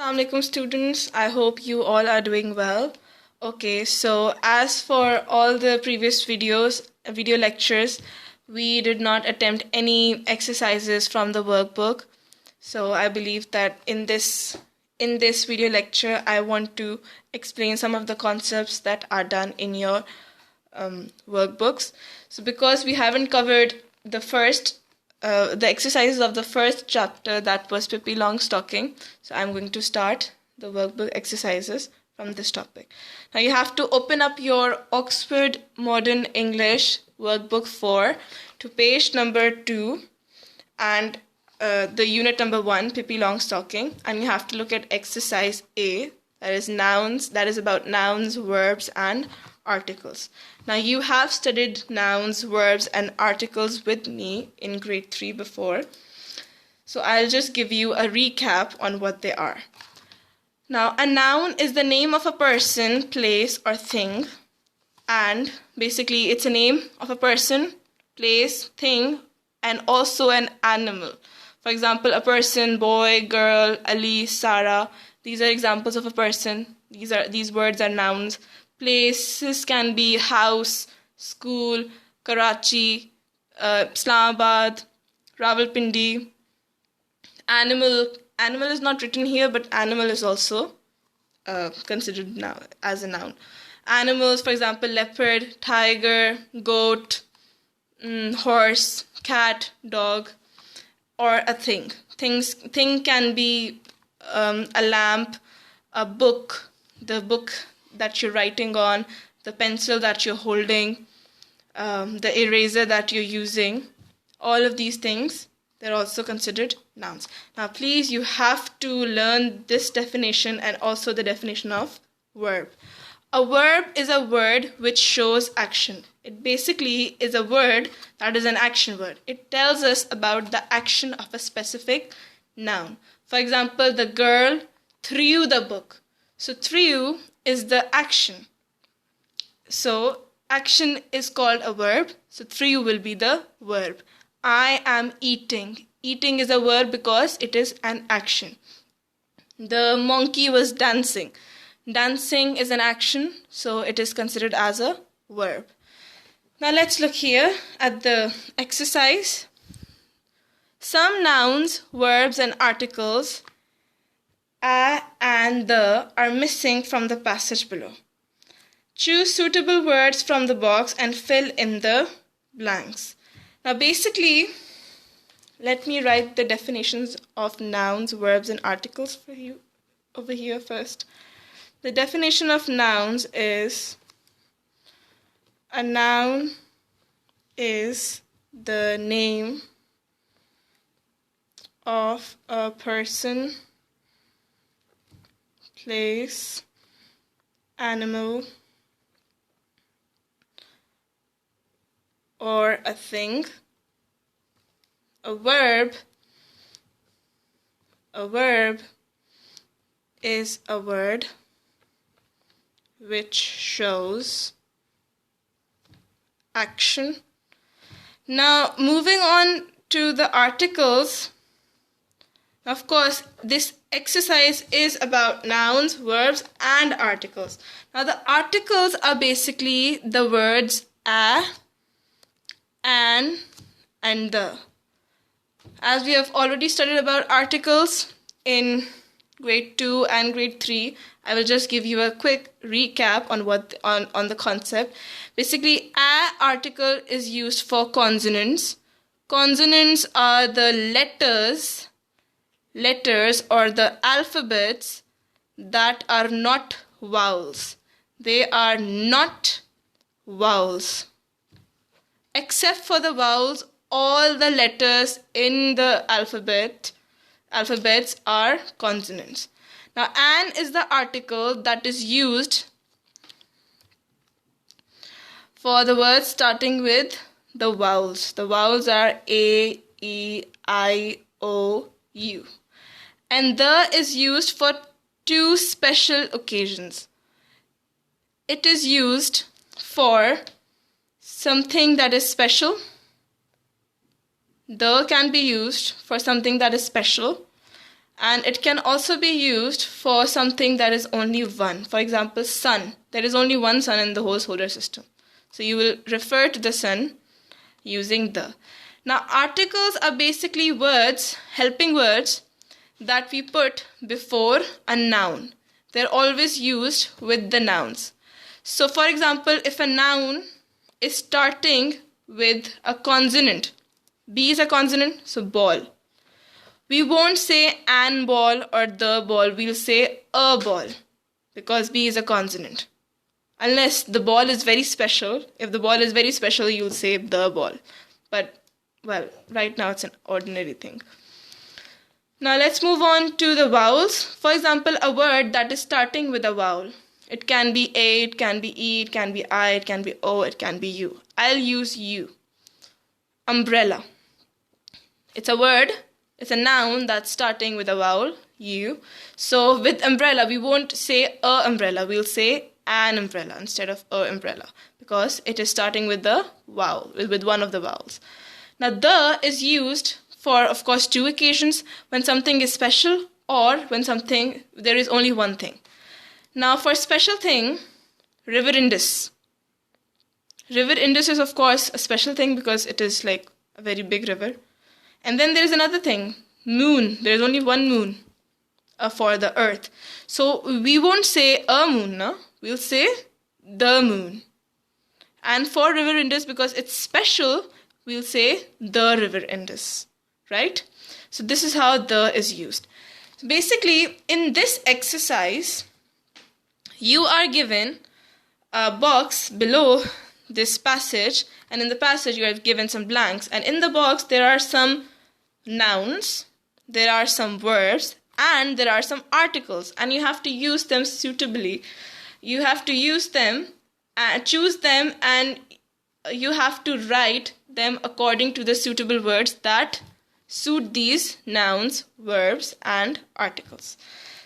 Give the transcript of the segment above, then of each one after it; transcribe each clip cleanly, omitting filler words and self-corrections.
Assalamu alaikum students, I hope you all are doing well. Okay, so as for all the previous video lectures, we did not attempt any exercises from the workbook. So I believe that in this video lecture, I want to explain some of the concepts that are done in your workbooks. So because we haven't covered the exercises of the first chapter, that was Pippi Longstocking, so I'm going to start the workbook exercises from this topic. Now you have to open up your Oxford Modern English workbook 4 to page number 2 and the unit number 1, Pippi Longstocking, and you have to look at exercise A, that is nouns, that is about nouns, verbs and articles. Now you have studied nouns, verbs and articles with me in grade 3 before. So I'll just give you a recap on what they are. Now a noun is the name of a person, place or thing, and basically it's a name of a person, place, thing and also an animal. For example, a person, boy, girl, Ali, Sarah. These are examples of a person. These words are nouns. Places can be house, school, Karachi, Islamabad, Rawalpindi. Animal is not written here, but animal is also considered now as a noun. Animals, for example, leopard, tiger, goat, horse, cat, dog, or a thing. Thing can be a lamp, a book, the book that you're writing on, the pencil that you're holding, the eraser that you're using. All of these things, they're also considered nouns. Now please, you have to learn this definition and also the definition of verb. A verb is a word which shows action. It basically is a word that is an action word. It tells us about the action of a specific noun. For example, the girl threw the book. So threw is the action. So action is called a verb. So threw will be the verb. I am eating. Eating is a verb because it is an action. The monkey was dancing. Dancing is an action, so it is considered as a verb. Now let's look here at the exercise. Some nouns, verbs and articles a and the are missing from the passage below. Choose suitable words from the box and fill in the blanks. Now basically, let me write the definitions of nouns, verbs and articles for you over here first. The definition of nouns is: a noun is the name of a person, place, animal, or a thing. A verb is a word which shows action. Now moving on to the articles. Of course, this exercise is about nouns, verbs and articles. Now the articles are basically the words a, an and the. As we have already studied about articles in grade 2 and grade 3, I will just give you a quick recap on the concept. Basically, a article is used for consonants. Consonants are the letters or the alphabets that are not vowels. They are not vowels. Except for the vowels, all the letters in the alphabets are consonants. Now, an is the article that is used for the words starting with the vowels. The vowels are A, E, I, O, U. And the is used for two special occasions. It is used for something that is special. The can be used for something that is special, And it can also be used for something that is only one. For example, sun. There is only one sun in the whole solar system. So you will refer to the sun using the. Now, articles are basically words, helping words, that we put before a noun. They're always used with the nouns. So, for example, if a noun is starting with a consonant, B is a consonant, so ball. We won't say an ball or the ball, we'll say a ball because B is a consonant. Unless the ball is very special. If the ball is very special, you'll say the ball. But, well, right now it's an ordinary thing. Now let's move on to the vowels. For example, a word that is starting with a vowel. It can be A, it can be E, it can be I, it can be O, it can be U. I'll use U. Umbrella. It's a word. It's a noun that's starting with a vowel, U. So with umbrella, we won't say a umbrella. We'll say an umbrella instead of a umbrella because it is starting with the vowel, with one of the vowels. Now, the is used for, of course, two occasions: when something is special or when there is only one thing. Now, for special thing, River Indus. River Indus is, of course, a special thing because it is like a very big river. And then there is another thing, moon. There is only one moon for the earth. So we won't say a moon, no? We'll say the moon. And for River Indus, because it's special, we'll say the River Indus, right? So this is how the is used. So basically, in this exercise, you are given a box below this passage, and in the passage you are given some blanks, and in the box there are some nouns, there are some verbs, and there are some articles, and you have to use them suitably. You have to use them, choose them, and you have to write them according to the suitable words that suit these nouns, verbs, and articles.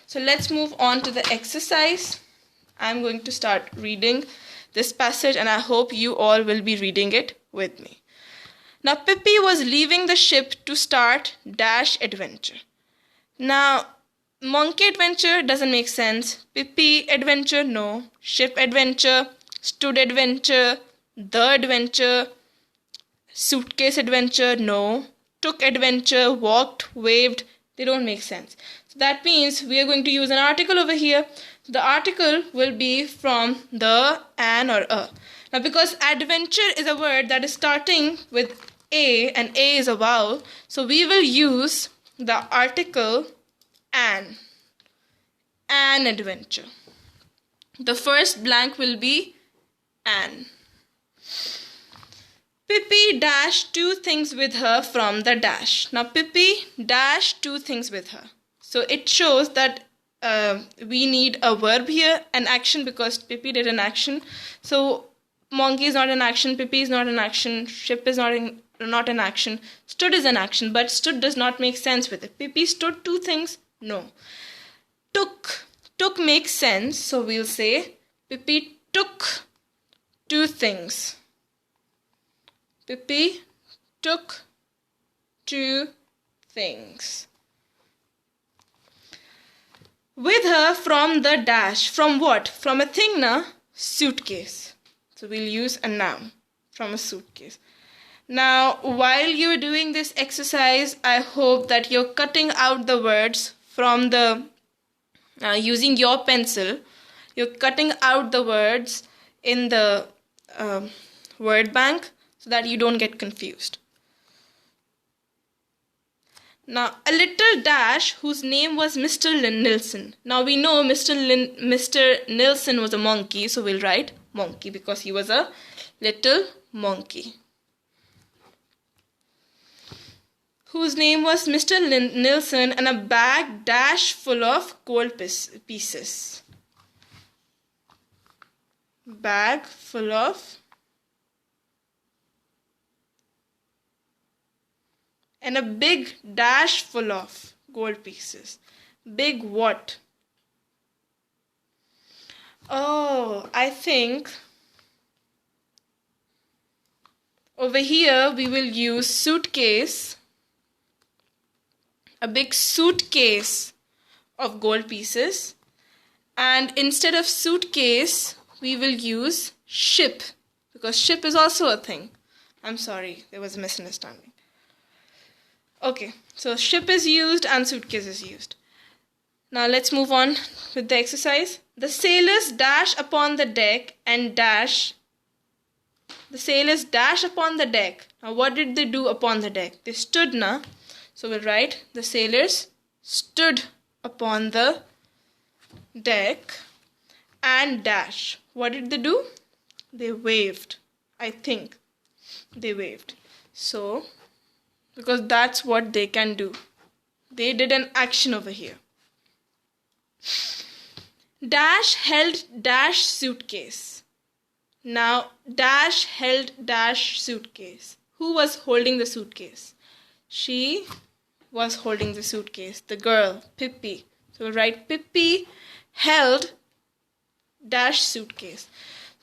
So let's move on to the exercise. I'm going to start reading this passage, and I hope you all will be reading it with me. Now, Pippi was leaving the ship to start dash adventure. Now, monkey adventure doesn't make sense. Pippi adventure, no. Ship adventure, stood adventure, the adventure, suitcase adventure, no. Took adventure, walked, waved, they don't make sense. So that means we are going to use an article over here. The article will be from the, an, or a. Now, because adventure is a word that is starting with A, and A is a vowel, so we will use the article an adventure. The first blank will be an. Pippi dashed two things with her from the dash. Now, Pippi dashed two things with her. So it shows that we need a verb here, an action, because Pippi did an action. So monkey is not an action, Pippi is not an action, ship is not an action, stood is an action, but stood does not make sense with it. Pippi stood two things, no. Took makes sense, so we'll say Pippi took two things. Pippi took two things. With her from the dash. From what? From a thing, na? Suitcase. So we'll use a noun from a suitcase. Now, while you're doing this exercise, I hope that you're cutting out the words from the, using your pencil, you're cutting out the words in the word bank so that you don't get confused. Now, a little dash whose name was Mr. Nilsson. Now, we know Mr. Nilsson was a monkey, so we'll write monkey because he was a little monkey. Whose name was Mr. Nilsson, and a bag dash full of gold pieces. Bag full of. And a big dash full of gold pieces. Big what? Oh, I think over here we will use suitcase a big suitcase of gold pieces, and instead of suitcase we will use ship, because ship is also a thing. I'm sorry, there was a misunderstanding. Okay, so ship is used and suitcase is used. Now let's move on with the exercise. The sailors dash upon the deck and dash. The sailors dash upon the deck. Now what did they do upon the deck? They stood, na? So we'll write the sailors stood upon the deck and dash. What did they do? They waved. I think they waved. So, because that's what they can do. They did an action over here. Dash held dash suitcase. Now, dash held dash suitcase. Who was holding the suitcase? She was holding the suitcase. The girl, Pippi. So we'll write Pippi held dash suitcase.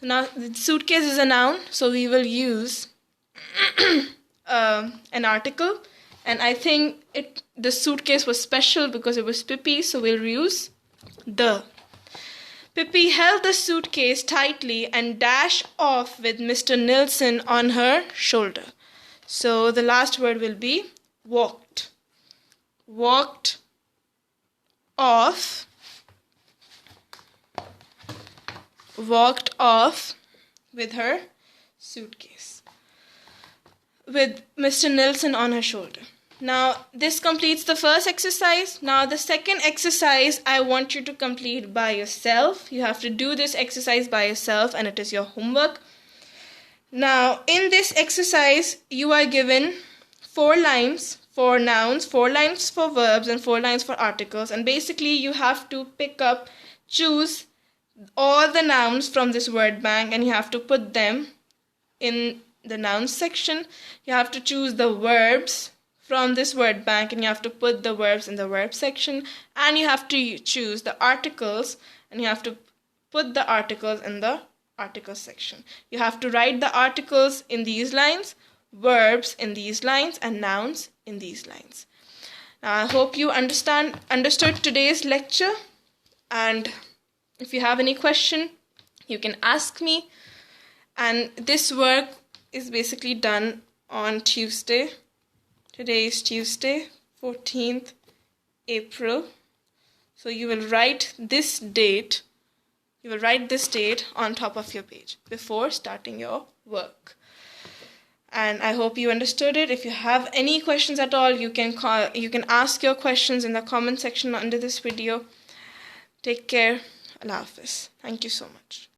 So now, the suitcase is a noun, so we will use an article, and I think the suitcase was special because it was Pippi, so we'll use the. Pippi held the suitcase tightly and dashed off with Mr. Nilsson on her shoulder. So the last word will be walked. Walked off. Walked off with her suitcase, with Mr. Nilsson on her shoulder. Now, this completes the first exercise. Now, the second exercise I want you to complete by yourself. You have to do this exercise by yourself, and it is your homework. Now, in this exercise, you are given 4 lines for nouns, 4 lines for verbs, and 4 lines for articles. And basically, you have to choose all the nouns from this word bank, and you have to put them in the nouns section. You have to choose the verbs from this word bank, and you have to put the verbs in the verb section, and you have to choose the articles, and you have to put the articles in the article section. You have to write the articles in these lines, verbs in these lines, and nouns in these lines. Now, I hope you understood today's lecture, and if you have any question, you can ask me. And this work is basically done on Tuesday. Today is Tuesday, 14th April. So you will write this date. You will write this date on top of your page before starting your work. And I hope you understood it. If you have any questions at all, you can ask your questions in the comment section under this video. Take care. Allah Hafiz. Thank you so much.